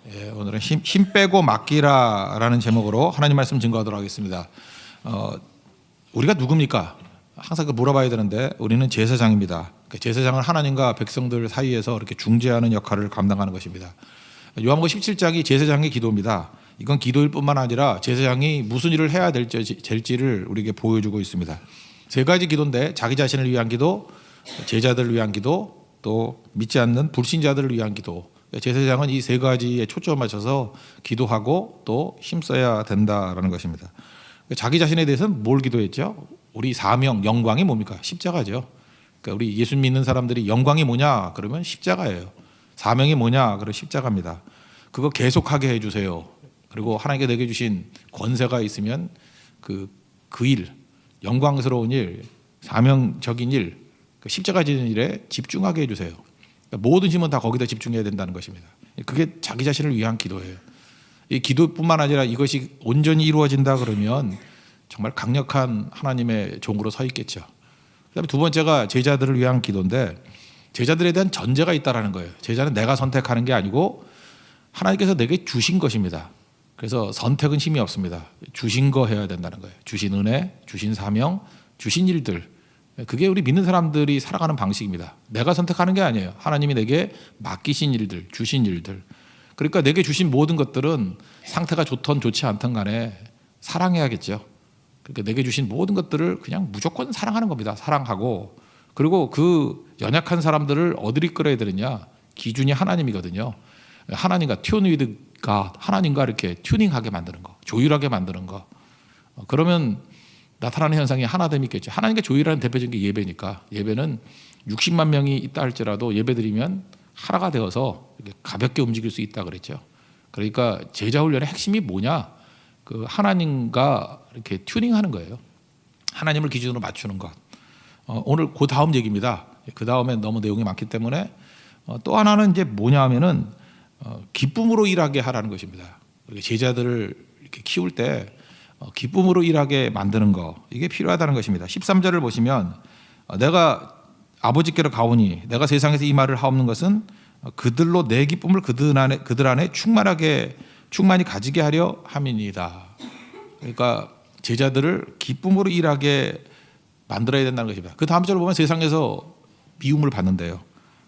오늘은 힘 빼고 맡기라라는 제목으로 하나님 말씀 증거하도록 하겠습니다. 우리가 누굽니까? 항상 물어봐야 되는데 우리는 제사장입니다. 제사장은 하나님과 백성들 사이에서 이렇게 중재하는 역할을 감당하는 것입니다. 요한복음 17장이 제사장의 기도입니다. 이건 기도일 뿐만 아니라 제사장이 무슨 일을 해야 될지를 우리에게 보여주고 있습니다. 세 가지 기도인데 자기 자신을 위한 기도, 제자들을 위한 기도, 또 믿지 않는 불신자들을 위한 기도. 제사장은 이 세 가지에 초점을 맞춰서 기도하고 또 힘써야 된다라는 것입니다. 자기 자신에 대해서는 뭘 기도했죠? 우리 사명, 영광이 뭡니까? 십자가죠. 그러니까 우리 예수 믿는 사람들이 영광이 뭐냐? 그러면 십자가예요. 사명이 뭐냐? 그러면 십자가입니다. 그거 계속하게 해주세요. 그리고 하나님께 내게 주신 권세가 있으면 그 일, 영광스러운 일, 사명적인 일, 십자가 지는 일에 집중하게 해주세요. 그러니까 모든 힘은 다 거기다 집중해야 된다는 것입니다. 그게 자기 자신을 위한 기도예요. 이 기도뿐만 아니라 이것이 온전히 이루어진다 그러면 정말 강력한 하나님의 종으로 서 있겠죠. 그다음에 두 번째가 제자들을 위한 기도인데 제자들에 대한 전제가 있다라는 거예요. 제자는 내가 선택하는 게 아니고 하나님께서 내게 주신 것입니다. 그래서 선택은 힘이 없습니다. 주신 거 해야 된다는 거예요. 주신 은혜, 주신 사명, 주신 일들. 그게 우리 믿는 사람들이 살아가는 방식입니다. 내가 선택하는 게 아니에요. 하나님이 내게 맡기신 일들, 주신 일들. 그러니까 내게 주신 모든 것들은 상태가 좋든 좋지 않든 간에 사랑해야겠죠. 그러니까 내게 주신 모든 것들을 그냥 무조건 사랑하는 겁니다. 사랑하고 그리고 그 연약한 사람들을 어디로 이끌어야 되느냐? 기준이 하나님이거든요. 하나님과 튜닝과 하나님과 이렇게 튜닝하게 만드는 거, 조율하게 만드는 거. 그러면 나타나는 현상이 하나됨이 있겠죠. 하나님과 조율하는 대표적인 게 예배니까. 예배는 60만 명이 있다 할지라도 예배드리면 하나가 되어서 이렇게 가볍게 움직일 수 있다 그랬죠. 그러니까 제자 훈련의 핵심이 뭐냐? 그 하나님과 이렇게 튜닝하는 거예요. 하나님을 기준으로 맞추는 것. 오늘 그 다음 얘기입니다. 그 다음에 너무 내용이 많기 때문에 또 하나는 이제 뭐냐면은 기쁨으로 일하게 하라는 것입니다. 제자들을 이렇게 키울 때 기쁨으로 일하게 만드는 거 이게 필요하다는 것입니다. 13절을 보시면 내가 아버지께로 가오니 내가 세상에서 이 말을 하옵는 것은 그들로 내 기쁨을 그들 안에 충만히 가지게 하려 함이니이다. 그러니까 제자들을 기쁨으로 일하게 만들어야 된다는 것입니다. 그 다음 절을 보면 세상에서 미움을 받는데요.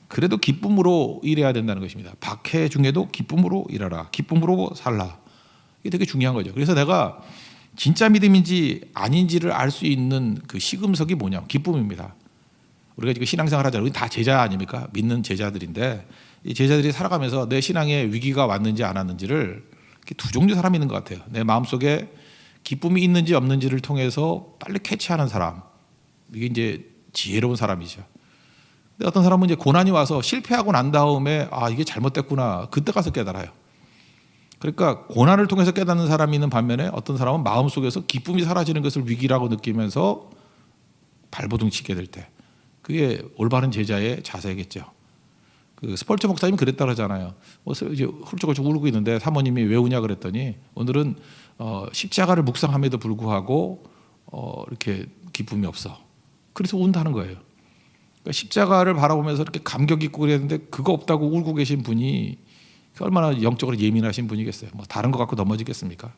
그래도 기쁨으로 일해야 된다는 것입니다. 박해 중에도 기쁨으로 일하라. 기쁨으로 살라. 이게 되게 중요한 거죠. 그래서 내가 진짜 믿음인지 아닌지를 알 수 있는 그 시금석이 뭐냐? 기쁨입니다. 우리가 지금 신앙생활 하잖아요. 우리 다 제자 아닙니까? 믿는 제자들인데 이 제자들이 살아가면서 내 신앙에 위기가 왔는지 안 왔는지를 두 종류 사람이 있는 것 같아요. 내 마음속에 기쁨이 있는지 없는지를 통해서 빨리 캐치하는 사람. 이게 이제 지혜로운 사람이죠. 근데 어떤 사람은 이제 고난이 와서 실패하고 난 다음에 이게 잘못됐구나. 그때 가서 깨달아요. 그러니까 고난을 통해서 깨닫는 사람이 있는 반면에 어떤 사람은 마음속에서 기쁨이 사라지는 것을 위기라고 느끼면서 발버둥 치게 될 때 그게 올바른 제자의 자세겠죠. 그 스펄처 목사님이 그랬다 그러잖아요. 이제 훌쩍훌쩍 울고 있는데 사모님이 왜 우냐 그랬더니 오늘은 십자가를 묵상함에도 불구하고 이렇게 기쁨이 없어. 그래서 운다는 거예요. 그러니까 십자가를 바라보면서 이렇게 감격 있고 그랬는데 그거 없다고 울고 계신 분이 얼마나 영적으로 예민하신 분이겠어요. 뭐 다른 거 갖고 넘어지겠습니까?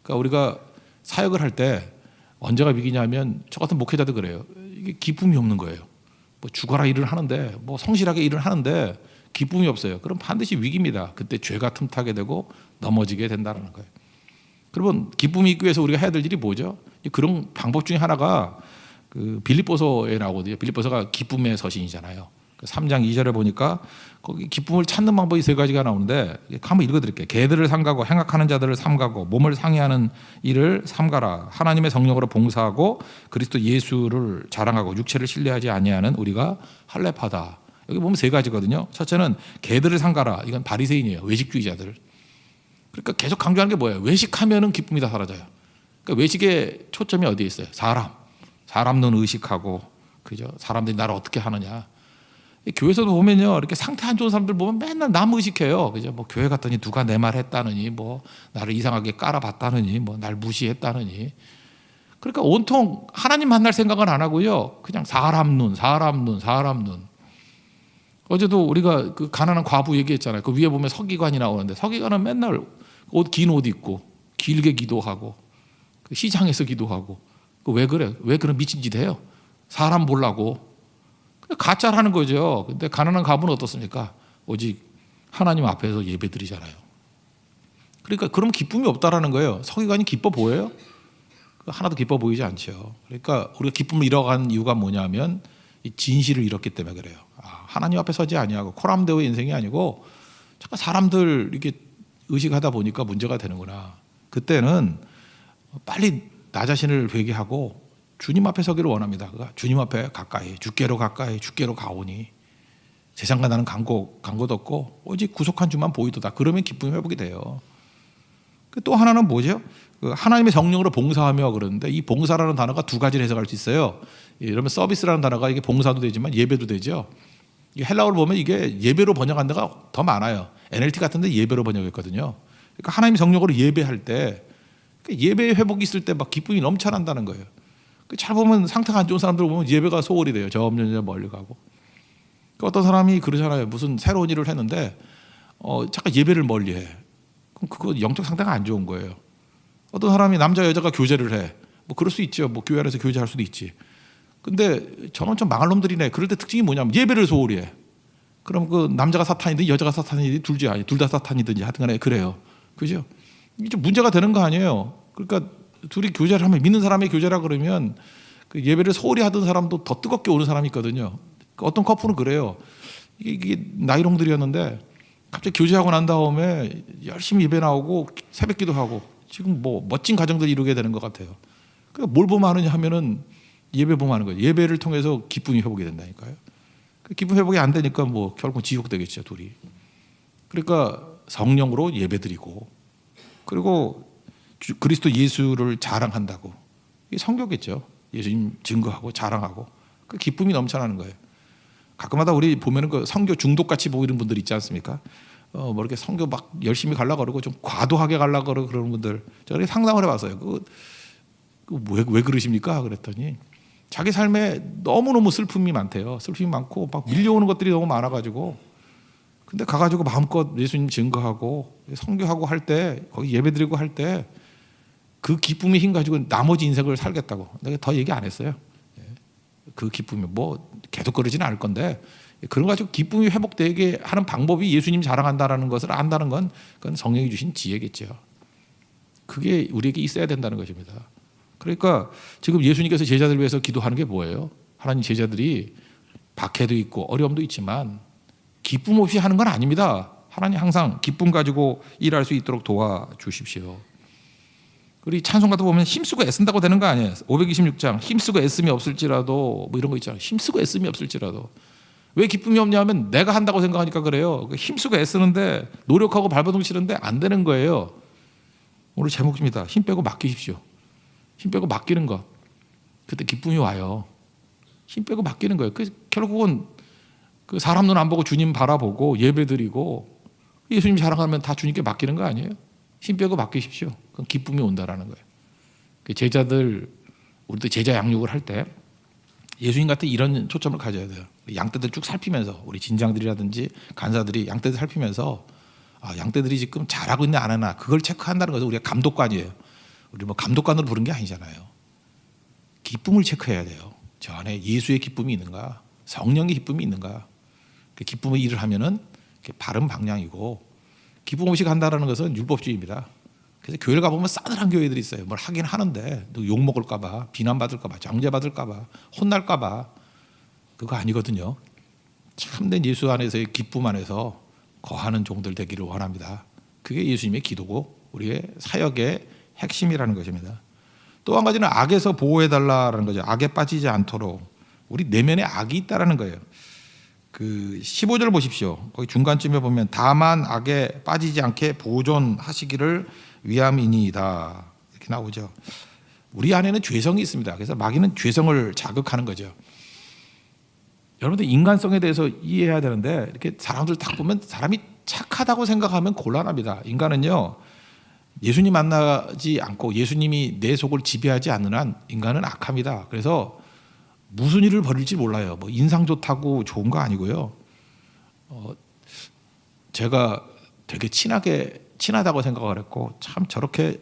그러니까 우리가 사역을 할 때 언제가 위기냐면 저 같은 목회자도 그래요. 이게 기쁨이 없는 거예요. 뭐 죽어라 일을 하는데 뭐 성실하게 일을 하는데 기쁨이 없어요. 그럼 반드시 위기입니다. 그때 죄가 틈타게 되고 넘어지게 된다는 거예요. 그러면 기쁨이 있기 위해서 우리가 해야 될 일이 뭐죠? 그런 방법 중에 하나가 그 빌립보서에 나오거든요. 빌립보서가 기쁨의 서신이잖아요. 3장 2절에 보니까 거기 기쁨을 찾는 방법이 세 가지가 나오는데 한번 읽어드릴게요. 개들을 삼가고 행악하는 자들을 삼가고 몸을 상해하는 일을 삼가라. 하나님의 성령으로 봉사하고 그리스도 예수를 자랑하고 육체를 신뢰하지 아니하는 우리가 할례파다. 여기 보면 세 가지거든요. 첫째는 개들을 삼가라. 이건 바리새인이에요. 외식주의자들. 그러니까 계속 강조하는 게 뭐예요? 외식하면은 기쁨이 다 사라져요. 그러니까 외식의 초점이 어디에 있어요? 사람 눈 의식하고 그죠? 사람들이 나를 어떻게 하느냐. 교회에서도 보면요, 이렇게 상태 안 좋은 사람들 보면 맨날 남 의식해요. 그죠? 뭐 교회 갔더니 누가 내 말 했다느니, 뭐 나를 이상하게 깔아봤다느니, 뭐 날 무시했다느니. 그러니까 온통 하나님 만날 생각은 안 하고요, 그냥 사람 눈. 어제도 우리가 그 가난한 과부 얘기했잖아요. 그 위에 보면 서기관이 나오는데 서기관은 맨날 긴 옷 입고 길게 기도하고 그 시장에서 기도하고 왜 그래? 왜 그런 미친 짓 해요? 사람 보려고 가짜라는 거죠. 근데 가난한 과부는 어떻습니까? 오직 하나님 앞에서 예배드리잖아요. 그러니까 그럼 기쁨이 없다라는 거예요. 서기관이 기뻐 보여요? 하나도 기뻐 보이지 않죠. 그러니까 우리가 기쁨을 잃어간 이유가 뭐냐면 이 진실을 잃었기 때문에 그래요. 하나님 앞에 서지 아니하고 코람데오의 인생이 아니고 잠깐 사람들 이렇게 의식하다 보니까 문제가 되는구나. 그때는 빨리 나 자신을 회개하고 주님 앞에 서기를 원합니다. 그러니까 주님 앞에 가까이 주께로 가오니 세상과 나는 간곳 없고 오직 구속한 주만 보이도다. 그러면 기쁨이 회복이 돼요. 또 하나는 뭐죠? 하나님의 성령으로 봉사하며 그러는데 이 봉사라는 단어가 두 가지를 해석할 수 있어요. 이러면 서비스라는 단어가 이게 봉사도 되지만 예배도 되죠. 헬라어를 보면 이게 예배로 번역한 데가 더 많아요. NLT 같은 데 예배로 번역했거든요. 그러니까 하나님의 성령으로 예배할 때 예배의 회복이 있을 때 막 기쁨이 넘쳐난다는 거예요. 잘 보면 상태가 안 좋은 사람들 보면 예배가 소홀히 돼요. 점점 멀리 가고. 어떤 사람이 그러잖아요. 무슨 새로운 일을 했는데 잠깐 예배를 멀리해. 그럼 그거 영적 상태가 안 좋은 거예요. 어떤 사람이 남자 여자가 교제를 해. 뭐 그럴 수 있죠. 뭐 교회 안에서 교제할 수도 있지. 근데 저는 좀 망할 놈들이네. 그럴 때 특징이 뭐냐면 예배를 소홀히 해. 그럼 그 남자가 사탄이든 여자가 사탄이든 둘 다 사탄이든지 하여튼간에 그래요. 그죠? 이게 좀 문제가 되는 거 아니에요. 그러니까 둘이 교제를 하면 믿는 사람이 교제라 그러면 그 예배를 소홀히 하던 사람도 더 뜨겁게 오는 사람이 있거든요. 어떤 커플은 그래요. 이게 나이롱들이었는데 갑자기 교제하고 난 다음에 열심히 예배 나오고 새벽 기도하고 지금 뭐 멋진 가정들 이루게 되는 것 같아요. 그러니까 뭘 보면 하느냐 하면은 예배 보면 하는 거예요. 예배를 통해서 기쁨이 회복이 된다니까요. 기쁨 회복이 안 되니까 뭐 결국 지옥 되겠죠, 둘이. 그러니까 성령으로 예배드리고 그리고 그리스도 예수를 자랑한다고. 이게 성교겠죠. 예수님 증거하고 자랑하고 그 기쁨이 넘쳐나는 거예요. 가끔마다 우리 보면은 그 성교 중독같이 보이는 분들 있지 않습니까? 뭐 이렇게 성교 막 열심히 가려고 그러고 좀 과도하게 가려고 그러고 그러는 분들 제가 상담을 해봤어요. 왜 그러십니까? 그랬더니 자기 삶에 너무너무 슬픔이 많대요. 슬픔이 많고 막 밀려오는 것들이 너무 많아가지고 근데 가가지고 마음껏 예수님 증거하고 성교하고 할 때 거기 예배드리고 할 때 그 기쁨의 힘 가지고 나머지 인생을 살겠다고. 내가 더 얘기 안 했어요. 그 기쁨이 뭐 계속 그러지는 않을 건데 그런 거 가지고 기쁨이 회복되게 하는 방법이 예수님 자랑한다라는 것을 안다는 건 그건 성령이 주신 지혜겠죠. 그게 우리에게 있어야 된다는 것입니다. 그러니까 지금 예수님께서 제자들을 위해서 기도하는 게 뭐예요? 하나님 제자들이 박해도 있고 어려움도 있지만 기쁨 없이 하는 건 아닙니다. 하나님 항상 기쁨 가지고 일할 수 있도록 도와주십시오. 우리 찬송 같은 거 보면 힘쓰고 애쓴다고 되는 거 아니에요. 526장 힘쓰고 애씀이 없을지라도 뭐 이런 거 있잖아요. 힘쓰고 애씀이 없을지라도 왜 기쁨이 없냐면 내가 한다고 생각하니까 그래요. 힘쓰고 애쓰는데 노력하고 발버둥 치는데 안 되는 거예요. 오늘 제목입니다. 힘 빼고 맡기십시오. 힘 빼고 맡기는 것. 그때 기쁨이 와요. 힘 빼고 맡기는 거예요. 결국은 그 사람 눈 안 보고 주님 바라보고 예배드리고 예수님 자랑하면 다 주님께 맡기는 거 아니에요? 힘 빼고 맡기십시오. 그럼 기쁨이 온다라는 거예요. 제자들 우리도 제자 양육을 할 때 예수님 같은 이런 초점을 가져야 돼요. 양떼들 쭉 살피면서 우리 진장들이라든지 간사들이 양떼들 살피면서 양떼들이 지금 잘하고 있나 안 하나 그걸 체크한다는 것은 우리가 감독관이에요. 우리 뭐 감독관으로 부른 게 아니잖아요. 기쁨을 체크해야 돼요. 저 안에 예수의 기쁨이 있는가, 성령의 기쁨이 있는가. 기쁨의 일을 하면은 바른 방향이고 기쁨 없이 간다라는 것은 율법주의입니다. 그래서 교회를 가보면 싸늘한 교회들이 있어요. 뭘 하긴 하는데 욕 먹을까봐, 비난받을까봐, 정죄받을까봐, 혼날까봐 그거 아니거든요. 참된 예수 안에서의 기쁨 안에서 거하는 종들 되기를 원합니다. 그게 예수님의 기도고 우리의 사역의 핵심이라는 것입니다. 또 한 가지는 악에서 보호해달라는 거죠. 악에 빠지지 않도록 우리 내면에 악이 있다라는 거예요. 그 15절 보십시오. 거기 중간쯤에 보면 다만 악에 빠지지 않게 보존하시기를 위함이니이다 이렇게 나오죠. 우리 안에는 죄성이 있습니다. 그래서 마귀는 죄성을 자극하는 거죠. 여러분들 인간성에 대해서 이해해야 되는데 이렇게 사람들 딱 보면 사람이 착하다고 생각하면 곤란합니다. 인간은요 예수님 만나지 않고 예수님이 내 속을 지배하지 않는 한 인간은 악합니다. 그래서 무슨 일을 벌일지 몰라요. 뭐 인상 좋다고 좋은 거 아니고요. 제가 되게 친하다고 생각을 했고 참 저렇게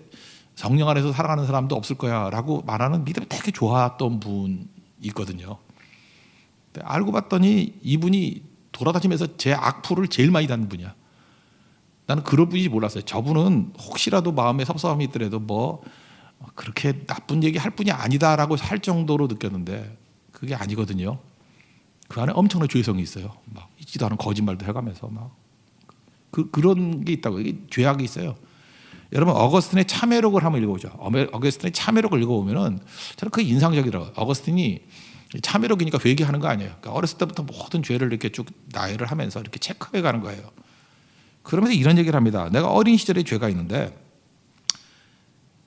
성령 안에서 살아가는 사람도 없을 거야라고 말하는 믿음이 되게 좋았던 분이 있거든요. 알고 봤더니 이분이 돌아다니면서 제 악플을 제일 많이 받는 분이야. 나는 그런 분인지 몰랐어요. 저분은 혹시라도 마음에 섭섭함이 있더라도 뭐 그렇게 나쁜 얘기 할 분이 아니다라고 할 정도로 느꼈는데 그게 아니거든요. 그 안에 엄청난 죄성이 있어요. 막 있지도 않은 거짓말도 해가면서 막 그런 게 있다고. 이게 죄악이 있어요. 여러분 어거스틴의 참회록을 한번 읽어보죠. 어거스틴의 참회록을 읽어보면은 저는 그게 인상적이더라고요. 어거스틴이 참회록이니까 회개하는 거 아니에요. 그러니까 어렸을 때부터 모든 죄를 이렇게 쭉 나열을 하면서 이렇게 체크해 가는 거예요. 그러면서 이런 얘기를 합니다. 내가 어린 시절에 죄가 있는데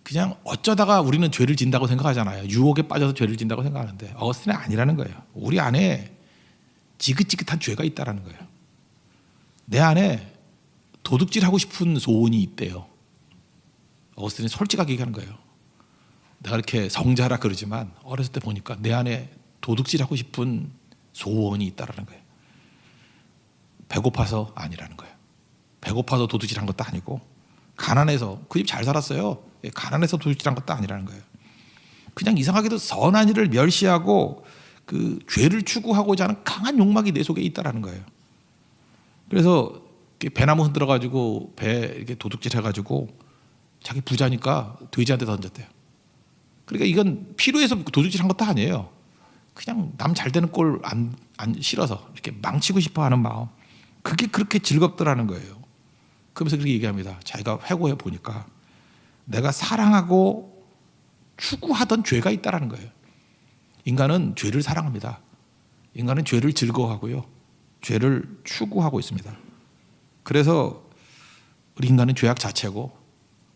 그냥 어쩌다가 우리는 죄를 진다고 생각하잖아요. 유혹에 빠져서 죄를 진다고 생각하는데 어거스틴은 아니라는 거예요. 우리 안에 지긋지긋한 죄가 있다라는 거예요. 내 안에 도둑질하고 싶은 소원이 있대요. 어거스틴이 솔직하게 얘기하는 거예요. 내가 이렇게 성자라 그러지만 어렸을 때 보니까 내 안에 도둑질하고 싶은 소원이 있다라는 거예요. 배고파서 아니라는 거예요. 배고파서 도둑질한 것도 아니고 가난해서 그 집 잘 살았어요. 가난해서 도둑질한 것도 아니라는 거예요. 그냥 이상하게도 선한 일을 멸시하고 그 죄를 추구하고자 하는 강한 욕망이 내 속에 있다라는 거예요. 그래서 배나무 흔들어 가지고 배 이렇게 도둑질 해가지고 자기 부자니까 돼지한테 던졌대요. 그러니까 이건 필요해서 도둑질한 것도 아니에요. 그냥 남 잘 되는 꼴 안 싫어서 이렇게 망치고 싶어하는 마음. 그게 그렇게 즐겁더라는 거예요. 그러면서 그렇게 얘기합니다. 자기가 회고해 보니까 내가 사랑하고 추구하던 죄가 있다라는 거예요. 인간은 죄를 사랑합니다. 인간은 죄를 즐거워하고요. 죄를 추구하고 있습니다. 그래서 우리 인간은 죄악 자체고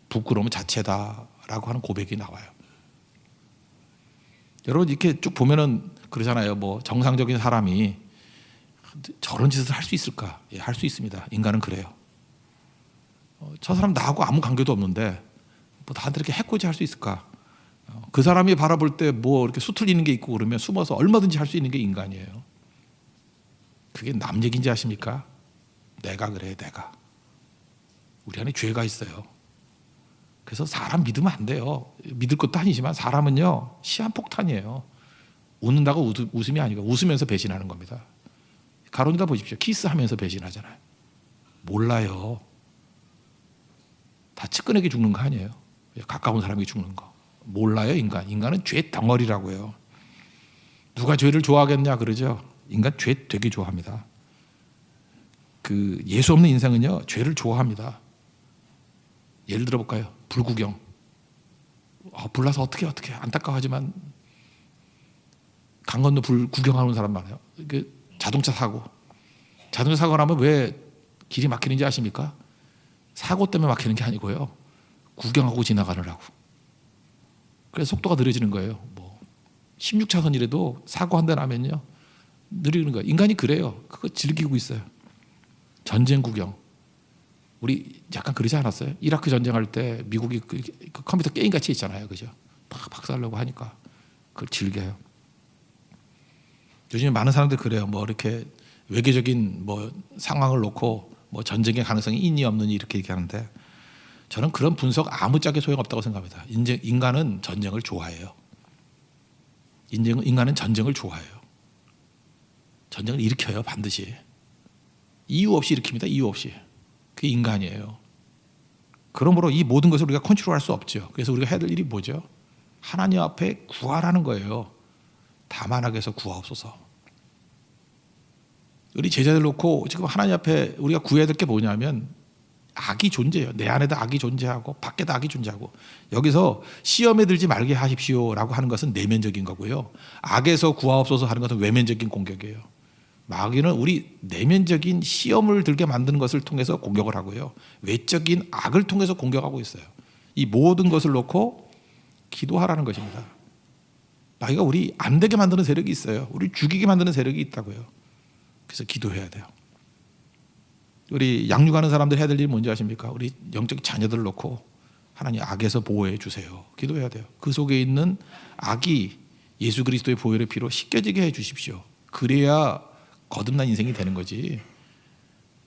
부끄러움 자체다라고 하는 고백이 나와요. 여러분 이렇게 쭉 보면은 그러잖아요. 뭐 정상적인 사람이 저런 짓을 할 수 있을까? 예, 할 수 있습니다. 인간은 그래요. 저 사람 나하고 아무 관계도 없는데 뭐 나한테 이렇게 해코지 할 수 있을까? 그 사람이 바라볼 때 뭐 이렇게 수틀리는 게 있고 그러면 숨어서 얼마든지 할 수 있는 게 인간이에요. 그게 남 얘기인지 아십니까? 내가 그래, 내가. 우리 안에 죄가 있어요. 그래서 사람 믿으면 안 돼요. 믿을 것도 아니지만 사람은요 시한폭탄이에요. 웃는다고 웃음이 아니고 웃으면서 배신하는 겁니다. 가론유다 보십시오. 키스하면서 배신하잖아요. 몰라요. 다 측근에게 죽는 거 아니에요. 가까운 사람에게 죽는 거. 몰라요 인간. 인간은 죄 덩어리라고요. 누가 죄를 좋아하겠냐 그러죠. 인간 죄 되게 좋아합니다. 그 예수 없는 인생은요 죄를 좋아합니다. 예를 들어 볼까요? 불구경. 불나서 어떻게 안타까워하지만 강 건너 불 구경하는 사람 많아요. 자동차 사고 나면 왜 길이 막히는지 아십니까? 사고 때문에 막히는 게 아니고요. 구경하고 지나가느라고. 그래서 속도가 느려지는 거예요. 뭐 16차선이라도 사고 한 대 나면요 느리는 거예요. 인간이 그래요. 그거 즐기고 있어요. 전쟁 구경. 우리 약간 그러지 않았어요? 이라크 전쟁할 때 미국이 그 컴퓨터 게임 같이 있잖아요, 그죠? 막 박살내고 하니까 그걸 즐겨요. 요즘 많은 사람들 그래요. 뭐 이렇게 외교적인 뭐 상황을 놓고 뭐 전쟁의 가능성이 있니 없느니 이렇게 얘기하는데 저는 그런 분석 아무짝에 소용없다고 생각합니다. 인간은 전쟁을 좋아해요. 인간은 전쟁을 좋아해요. 전쟁을 일으켜요, 반드시. 이유 없이 일으킵니다. 이유 없이. 그게 인간이에요. 그러므로 이 모든 것을 우리가 컨트롤할 수 없죠. 그래서 우리가 해야 될 일이 뭐죠? 하나님 앞에 구하라는 거예요. 다만하게 해서 구하옵소서. 우리 제자들 놓고 지금 하나님 앞에 우리가 구해야 될 게 뭐냐면 악이 존재해요. 내 안에도 악이 존재하고 밖에도 악이 존재하고 여기서 시험에 들지 말게 하십시오라고 하는 것은 내면적인 거고요. 악에서 구하옵소서 하는 것은 외면적인 공격이에요. 마귀는 우리 내면적인 시험을 들게 만드는 것을 통해서 공격을 하고요. 외적인 악을 통해서 공격하고 있어요. 이 모든 것을 놓고 기도하라는 것입니다. 마귀가 우리 안 되게 만드는 세력이 있어요. 우리 죽이게 만드는 세력이 있다고요. 그래서 기도해야 돼요. 우리 양육하는 사람들 해야 될 일이 뭔지 아십니까? 우리 영적 자녀들을 놓고 하나님 악에서 보호해 주세요. 기도해야 돼요. 그 속에 있는 악이 예수 그리스도의 보혈의 피로 씻겨지게 해 주십시오. 그래야 거듭난 인생이 되는 거지.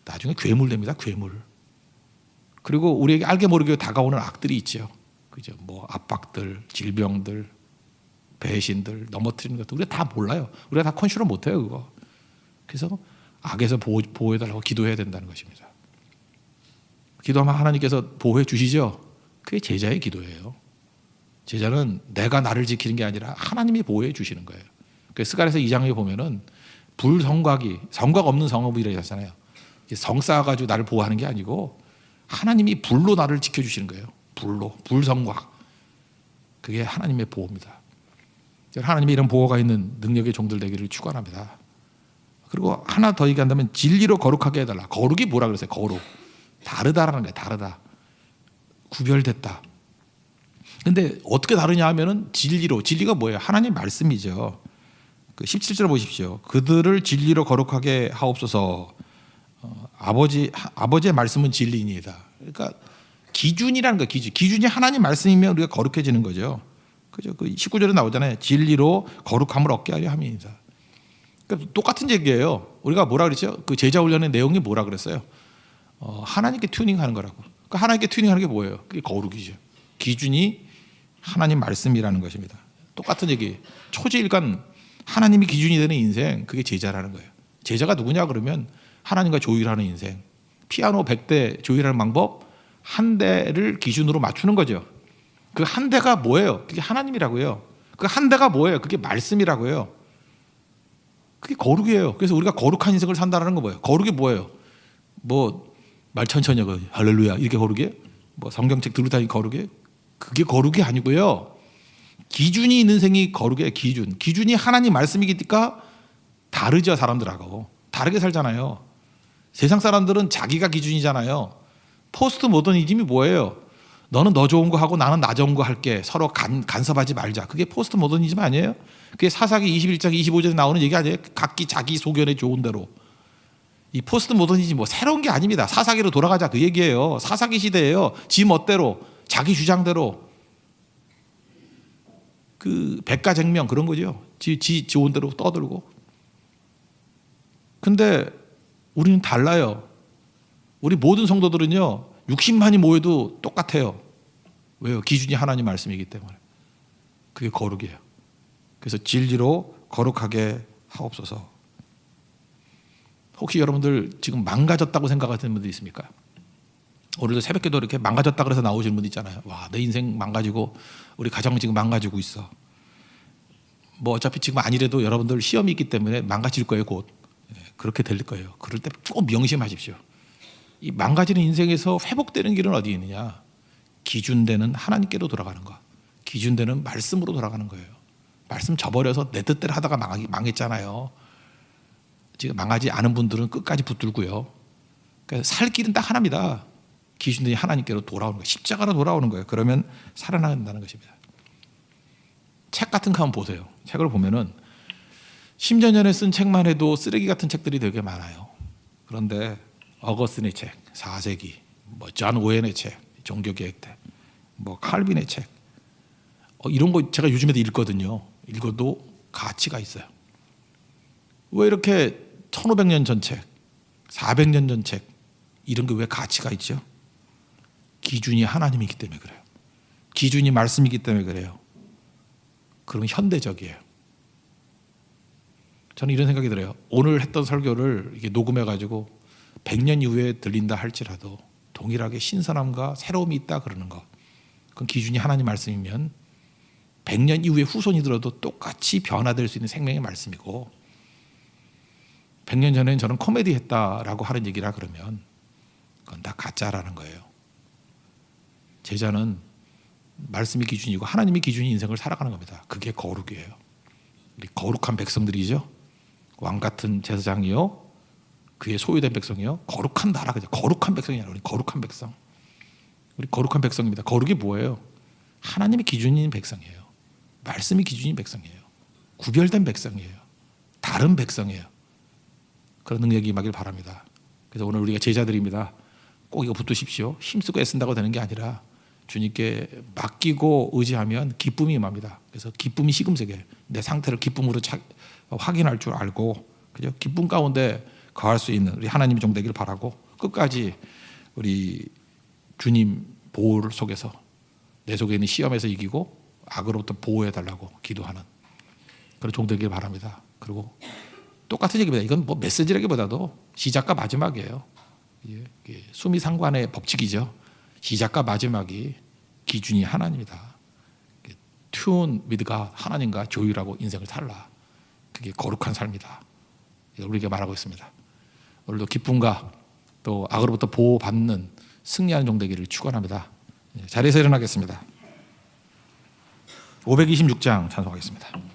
나중에 괴물 됩니다. 괴물. 그리고 우리에게 알게 모르게 다가오는 악들이 있죠. 그죠? 뭐 압박들, 질병들, 배신들, 넘어뜨리는 것도 우리가 다 몰라요. 우리가 다 컨트롤 못해요, 그거. 그래서 악에서 보호해달라고 기도해야 된다는 것입니다. 기도하면 하나님께서 보호해 주시죠. 그게 제자의 기도예요. 제자는 내가 나를 지키는 게 아니라 하나님이 보호해 주시는 거예요. 그래서 스가랴서 2장에 보면은 불성곽이 성곽 없는 성읍이라고 하잖아요. 성 쌓아가지고 나를 보호하는 게 아니고 하나님이 불로 나를 지켜주시는 거예요. 불로, 불성곽. 그게 하나님의 보호입니다. 하나님이 이런 보호가 있는 능력의 종들 되기를 축원합니다. 그리고 하나 더 얘기한다면 진리로 거룩하게 해달라. 거룩이 뭐라 그랬어요? 거룩. 다르다라는 거예요. 다르다. 구별됐다. 근데 어떻게 다르냐 하면은 진리로. 진리가 뭐예요? 하나님 말씀이죠. 그 17절 보십시오. 그들을 진리로 거룩하게 하옵소서. 아버지의 말씀은 진리입니다. 그러니까 기준이라는 거, 기준이 하나님 말씀이면 우리가 거룩해지는 거죠. 그죠? 그 19절에 나오잖아요. 진리로 거룩함을 얻게 하려 함이니라. 그러니까 똑같은 얘기예요. 우리가 뭐라 그랬죠? 그 제자 훈련의 내용이 뭐라 그랬어요? 하나님께 튜닝하는 거라고. 그러니까 하나님께 튜닝하는 게 뭐예요? 그게 거룩이죠. 기준이 하나님 말씀이라는 것입니다. 똑같은 얘기. 초지일관 하나님이 기준이 되는 인생, 그게 제자라는 거예요. 제자가 누구냐 그러면 하나님과 조율하는 인생. 피아노 100대 조율하는 방법 한 대를 기준으로 맞추는 거죠. 그 한 대가 뭐예요? 그게 하나님이라고요. 그 한 대가 뭐예요? 그게 말씀이라고요. 그게 거룩이에요. 그래서 우리가 거룩한 인생을 산다는 거 뭐예요? 거룩이 뭐예요? 뭐 말 천천히 하고 할렐루야 이렇게 거룩이에요? 뭐 성경책 들고 다니기 거룩이에요? 그게 거룩이 아니고요. 기준이 있는 생이 거룩이에요. 기준이 하나님 말씀이니까 다르죠. 사람들하고 다르게 살잖아요. 세상 사람들은 자기가 기준이잖아요. 포스트 모더니즘이 뭐예요? 너는 너 좋은 거 하고 나는 나 좋은 거 할게. 서로 간섭하지 말자. 그게 포스트 모더니즘 아니에요? 그게 사사기 21장 25절에 나오는 얘기 아니에요? 각기 자기 소견에 좋은 대로. 이 포스트 모더니즘 뭐 새로운 게 아닙니다. 사사기로 돌아가자 그 얘기예요. 사사기 시대예요. 지 멋대로 자기 주장대로 그 백가쟁명 그런 거죠. 지 좋은 대로 떠들고. 근데 우리는 달라요. 우리 모든 성도들은요 60만이 모여도 똑같아요. 왜요? 기준이 하나님 말씀이기 때문에. 그게 거룩이에요. 그래서 진리로 거룩하게 하옵소서. 혹시 여러분들 지금 망가졌다고 생각하시는 분들 있습니까? 오늘도 새벽기도 이렇게 망가졌다 그래서 나오시는 분들 있잖아요. 와, 내 인생 망가지고 우리 가정 지금 망가지고 있어. 뭐 어차피 지금 아니래도 여러분들 시험이 있기 때문에 망가질 거예요. 곧. 그렇게 될 거예요. 그럴 때 꼭 명심하십시오. 이 망가지는 인생에서 회복되는 길은 어디 있느냐? 기준되는 하나님께로 돌아가는 거. 기준되는 말씀으로 돌아가는 거예요. 말씀 저버려서 내 뜻대로 하다가 망했잖아요. 지금 망하지 않은 분들은 끝까지 붙들고요. 그러니까 살 길은 딱 하나입니다. 기준되는 하나님께로 돌아오는 거예요. 십자가로 돌아오는 거예요. 그러면 살아난다는 것입니다. 책 같은 거 한번 보세요. 책을 보면은 10년 전에 쓴 책만 해도 쓰레기 같은 책들이 되게 많아요. 그런데 어거스틴의 책, 4세기, 뭐 존 오웬의 책, 종교개혁대, 뭐 칼빈의 책, 이런 거 제가 요즘에도 읽거든요. 읽어도 가치가 있어요. 왜 이렇게 1500년 전 책, 400년 전 책 이런 게 왜 가치가 있죠? 기준이 하나님이기 때문에 그래요. 기준이 말씀이기 때문에 그래요. 그러면 현대적이에요. 저는 이런 생각이 들어요. 오늘 했던 설교를 이게 녹음해가지고 100년 이후에 들린다 할지라도 동일하게 신선함과 새로움이 있다 그러는 거. 그건 기준이 하나님 말씀이면 100년 이후에 후손이 들어도 똑같이 변화될 수 있는 생명의 말씀이고 100년 전에는 저는 코미디 했다라고 하는 얘기라 그러면 그건 다 가짜라는 거예요. 제자는 말씀이 기준이고 하나님이 기준이 인생을 살아가는 겁니다. 그게 거룩이에요. 우리 거룩한 백성들이죠. 왕 같은 제사장이요. 그의 소유된 백성이요. 거룩한 나라, 거룩한 백성이야. 우리 거룩한 백성. 우리 거룩한 백성입니다. 거룩이 뭐예요? 하나님이 기준인 백성이에요. 말씀이 기준인 백성이에요. 구별된 백성이에요. 다른 백성이에요. 그런 능력이 임하길 바랍니다. 그래서 오늘 우리가 제자들입니다. 꼭 이거 붙드십시오. 힘쓰고 애쓴다고 되는 게 아니라 주님께 맡기고 의지하면 기쁨이 임합니다. 그래서 기쁨이 시금석이에요. 내 상태를 기쁨으로 확인할 줄 알고, 그죠? 기쁨 가운데 거할 수 있는 우리 하나님의 종 되기를 바라고 끝까지 우리 주님 보호 속에서 내 속에 있는 시험에서 이기고 악으로부터 보호해 달라고 기도하는 그런 종 되기를 바랍니다. 그리고 똑같은 얘기입니다. 이건 뭐 메시지라기보다도 시작과 마지막이에요. 수미상관의 법칙이죠. 시작과 마지막이 기준이 하나님이다. Tune with God, 하나님과 조율하고 인생을 살라. 그게 거룩한 삶이다. 우리에게 말하고 있습니다. 오늘도 기쁨과 또 악으로부터 보호받는 승리하는 종 되기를 축원합니다. 자리에서 일어나겠습니다. 526장 찬송하겠습니다.